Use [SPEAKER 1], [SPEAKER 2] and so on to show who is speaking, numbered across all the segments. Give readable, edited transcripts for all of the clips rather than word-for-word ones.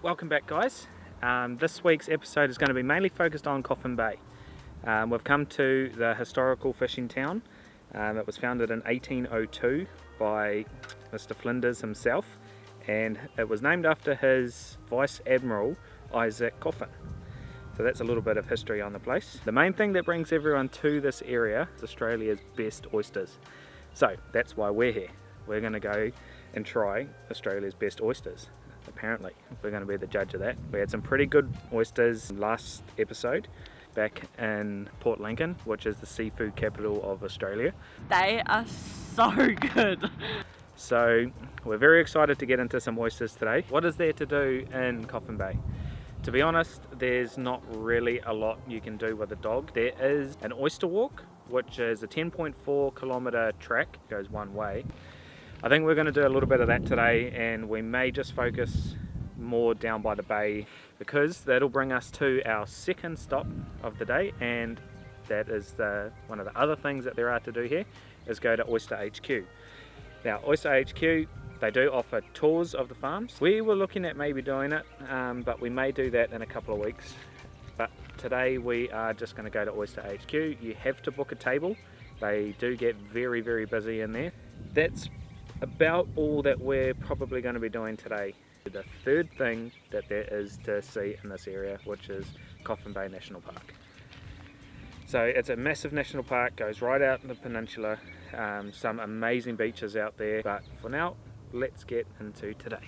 [SPEAKER 1] Welcome back, guys. This week's episode is going to be mainly focused on Coffin Bay. We've come to the historical fishing town. It was founded in 1802 by Mr. Flinders himself, and it was named after his Vice Admiral Isaac Coffin. So that's a little bit of history on the place. The main thing that brings everyone to this area is Australia's best oysters. So that's why we're here. We're going to go and try Australia's best oysters. Apparently, we're going to be the judge of that. We had some pretty good oysters last episode back in Port Lincoln, which is the seafood capital of Australia.
[SPEAKER 2] They are so good.
[SPEAKER 1] So we're very excited to get into some oysters today. What is there to do in Coffin Bay? To be honest, there's not really a lot you can do with a dog. There is an oyster walk, which is a 10.4 kilometre track, goes one way. I think we're going to do a little bit of that today, and we may just focus more down by the bay because that'll bring us to our second stop of the day, and that is one of the other things that there are to do here is go to Oyster HQ. Now Oyster HQ, they do offer tours of the farms. We were looking at maybe doing it, but we may do that in a couple of weeks. But today we are just going to go to Oyster HQ. You have to book a table. They do get very, very busy in there. That's about all that we're probably going to be doing today. The third thing that there is to see in this area, which is Coffin Bay National Park. So it's a massive national park, goes right out in the peninsula, some amazing beaches out there, but for now, let's get into today.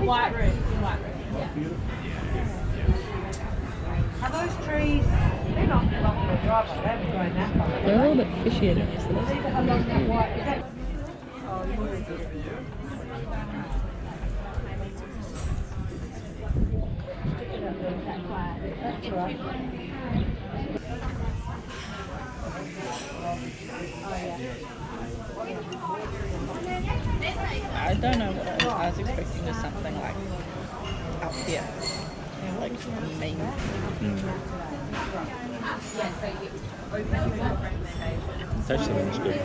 [SPEAKER 2] White room. Yeah.
[SPEAKER 3] Are those trees? They're not along the driveway. They haven't grown that far.
[SPEAKER 2] They're a little bit fishier than yesterday.
[SPEAKER 3] See that along that white? Is that? Oh, you would do it. That's right.
[SPEAKER 2] I don't know what I was expecting just something like up here. Like amazing.
[SPEAKER 1] It actually looks good.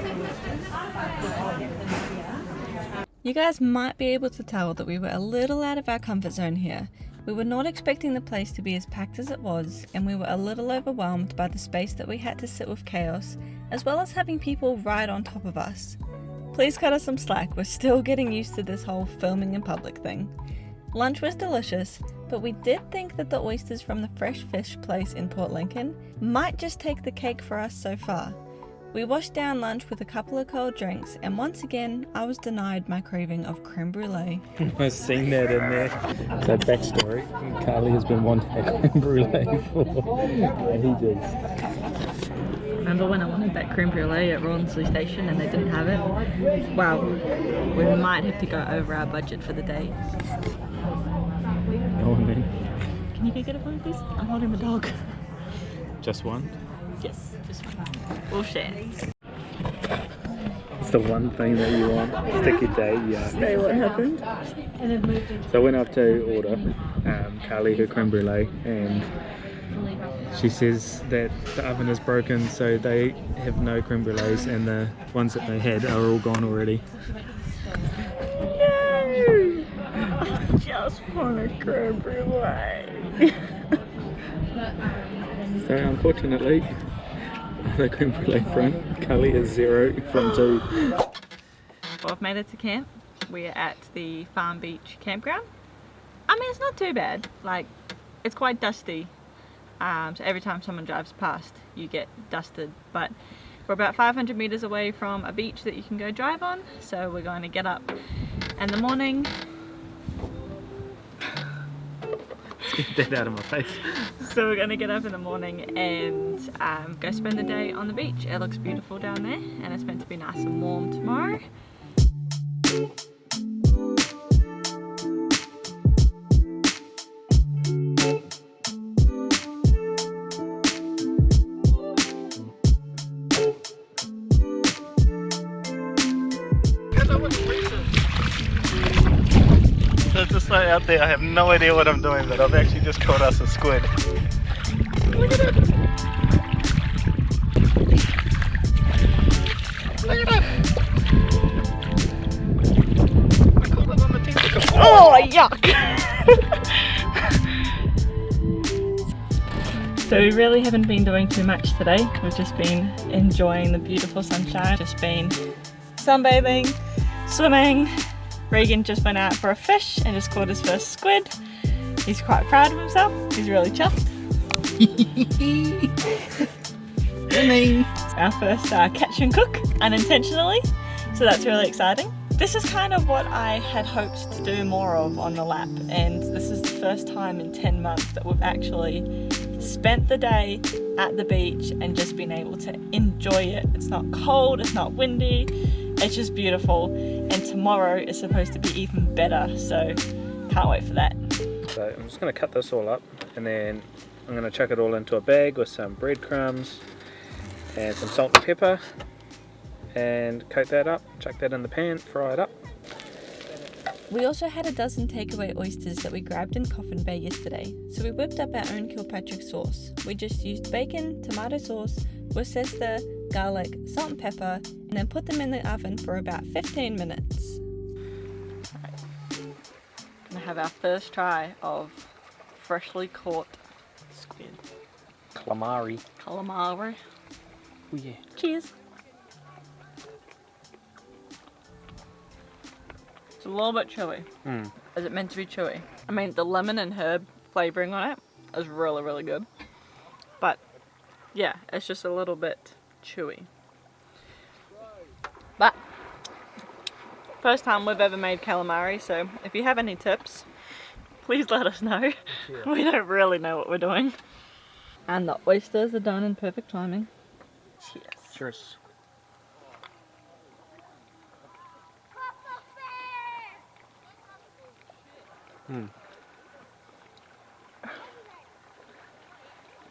[SPEAKER 4] You guys might be able to tell that we were a little out of our comfort zone here. We were not expecting the place to be as packed as it was, and we were a little overwhelmed by the space that we had to sit with chaos, as well as having people right on top of us. Please cut us some slack, we're still getting used to this whole filming in public thing. Lunch was delicious, but we did think that the oysters from the fresh fish place in Port Lincoln might just take the cake for us so far. We washed down lunch with a couple of cold drinks, and once again, I was denied my craving of creme brulee.
[SPEAKER 1] I've seen that in there. So backstory, Carly has been wanting a creme brulee for ages.
[SPEAKER 2] Remember when I wanted that creme brulee at Rawley Station and they didn't have it? Well, we might have to go over our budget for the day.
[SPEAKER 1] Oh man.
[SPEAKER 2] Can you go get it for me, please? I'm holding the dog.
[SPEAKER 1] Just one?
[SPEAKER 2] Yes, just one. We'll share.
[SPEAKER 1] It's the one thing that you want. Sticky day, yeah.
[SPEAKER 2] Say what happened?
[SPEAKER 1] So I went up to order Carly her creme brulee, and she says that the oven is broken, so they have no creme brulees, and the ones that they had are all gone already.
[SPEAKER 2] No! I just want a creme brulee.
[SPEAKER 1] So unfortunately, the creme brulee front, Carly is 0 from 2.
[SPEAKER 2] Well, I've made it to camp. We're at the Farm Beach campground. I mean, it's not too bad. Like, it's quite dusty. So every time someone drives past, you get dusted. But we're about 500 meters away from a beach that you can go drive on. So we're going to get up in the morning.
[SPEAKER 1] Get that out of my face.
[SPEAKER 2] So we're going to get up in the morning and go spend the day on the beach. It looks beautiful down there, and it's meant to be nice and warm tomorrow.
[SPEAKER 1] don't know what the reach is. So it's just like out there, I have no idea what I'm doing, but I've actually just caught us a squid. Look at it! Look at it! I caught it on the tentacle.
[SPEAKER 2] Oh, yuck! So we really haven't been doing too much today. We've just been enjoying the beautiful sunshine. Just been sunbathing, swimming. Regan just went out for a fish and just caught his first squid. He's quite proud of himself. He's really chuffed. Our first catch and cook unintentionally, so that's really exciting. This is kind of what I had hoped to do more of on the lap, and this is the first time in 10 months that we've actually spent the day at the beach and just been able to enjoy it. It's not cold, it's not windy, it's just beautiful, and tomorrow is supposed to be even better, so can't wait for that.
[SPEAKER 1] So I'm just going to cut this all up, and then I'm going to chuck it all into a bag with some breadcrumbs and some salt and pepper, and coat that up, chuck that in the pan, fry it up.
[SPEAKER 4] We also had a dozen takeaway oysters that we grabbed in Coffin Bay yesterday, so we whipped up our own Kilpatrick sauce. We just used bacon, tomato sauce, Worcester, garlic, salt and pepper, and then put them in the oven for about 15 minutes.
[SPEAKER 2] Gonna have our first try of freshly caught squid.
[SPEAKER 1] Calamari.
[SPEAKER 2] Calamari.
[SPEAKER 1] Oh yeah.
[SPEAKER 2] Cheers. It's a little bit chewy. Is it meant to be chewy? I mean, the lemon and herb flavouring on it is really, really good. But yeah, it's just a little bit chewy. But first time we've ever made calamari, so if you have any tips, please let us know. Yeah. We don't really know what we're doing. And the oysters are done in perfect timing. Cheers.
[SPEAKER 1] Cheers.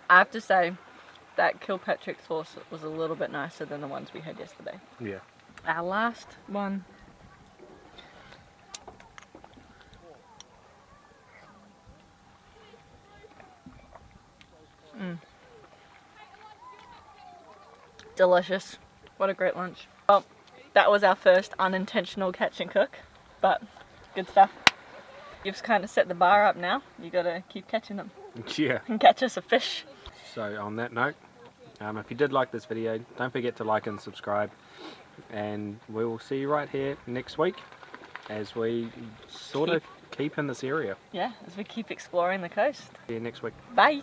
[SPEAKER 2] I have to say that Kilpatrick sauce was a little bit nicer than the ones we had yesterday.
[SPEAKER 1] Yeah.
[SPEAKER 2] Our last one. Delicious. What a great lunch. Well, that was our first unintentional catch and cook, but good stuff. You've kind of set the bar up now. You gotta keep catching them.
[SPEAKER 1] Yeah.
[SPEAKER 2] And catch us a fish.
[SPEAKER 1] So on that note, if you did like this video, don't forget to like and subscribe, and we will see you right here next week as we sort of keep in this area.
[SPEAKER 2] Yeah, as we keep exploring the coast.
[SPEAKER 1] See you next week.
[SPEAKER 2] Bye.